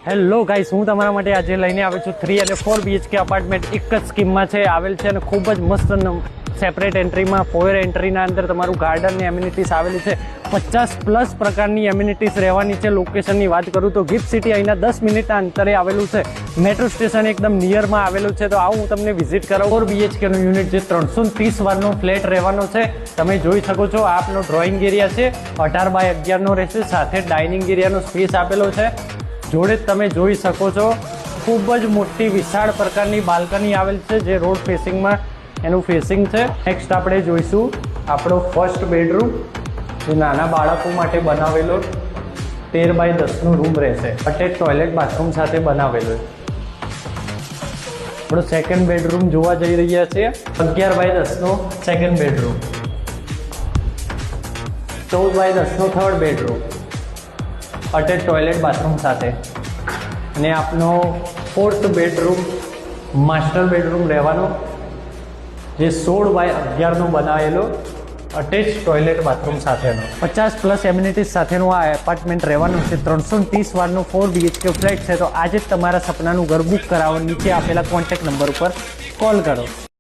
Hello guys, હું તમારા માટે આજે લઈને આવ્યો છું 3 અને 4 BHK અપાર્ટમેન્ટ એક જ સ્કીમમાં છે આવેલ છે અને ખૂબ જ મસ્ત સેપરેટ એન્ટ્રીમાં 4 એન્ટ્રીના અંદર તમારું ગાર્ડન ને એમ્યુનિટીઝ આવેલી છે. 50+ પ્રકારની એમ્યુનિટીઝ રહેવાની છે. લોકેશનની વાત કરું તો ગિફ્ટ સિટી અહીંના 10 મિનિટના અંતરે આવેલું છે. મેટ્રો સ્ટેશન એકદમ નિયરમાં આવેલું છે. તો આવું હું તમને વિઝિટ કરાવું. 4 BHKનું યુનિટ જે 330 વારનો ફ્લેટ રહેવાનો છે. તમે જોઈ શકો છો આ આપનો ડ્રોઈંગ એરિયા છે, 18x11નો રહેશે. સાથે ડાઇનિંગ એરિયાનો સ્પેસ આપેલો છે. જોડે તમે જોઈ શકો છો ખૂબ જ મોટી વિશાળ પ્રકારની બાલ્કની આવેલ છે જે રોડ ફેસિંગમાં એનું ફેસિંગ છે. નેક્સ્ટ આપણે જોઈશું આપણો ફર્સ્ટ બેડરૂમ જે નાના બાળકો માટે બનાવેલો 13x10નો રૂમ રહેશે. અટેચ ટોયલેટ બાથરૂમ સાથે બનાવેલો. આપણો સેકન્ડ બેડરૂમ જોવા જઈ રહ્યા છીએ. 11x10નો સેકન્ડ બેડરૂમ, 14x10નો third bedroom, attach toilet bathroom સાથે. અને આપનો ફોર્થ બેડરૂમ માસ્ટર બેડરૂમ રહેવાનો જે 16x11નો બનાવેલો અટેચ ટોયલેટ બાથરૂમ સાથેનો. 50+ એમ્યુનિટીઝ સાથેનું આ એપાર્ટમેન્ટ રહેવાનું છે. 330 વારનો 4 BHK ફ્લેટ છે. તો આજે જ તમારા સપનાનું ઘર બુક કરાવો. નીચે આપેલા કોન્ટેક્ટ નંબર ઉપર કોલ કરો.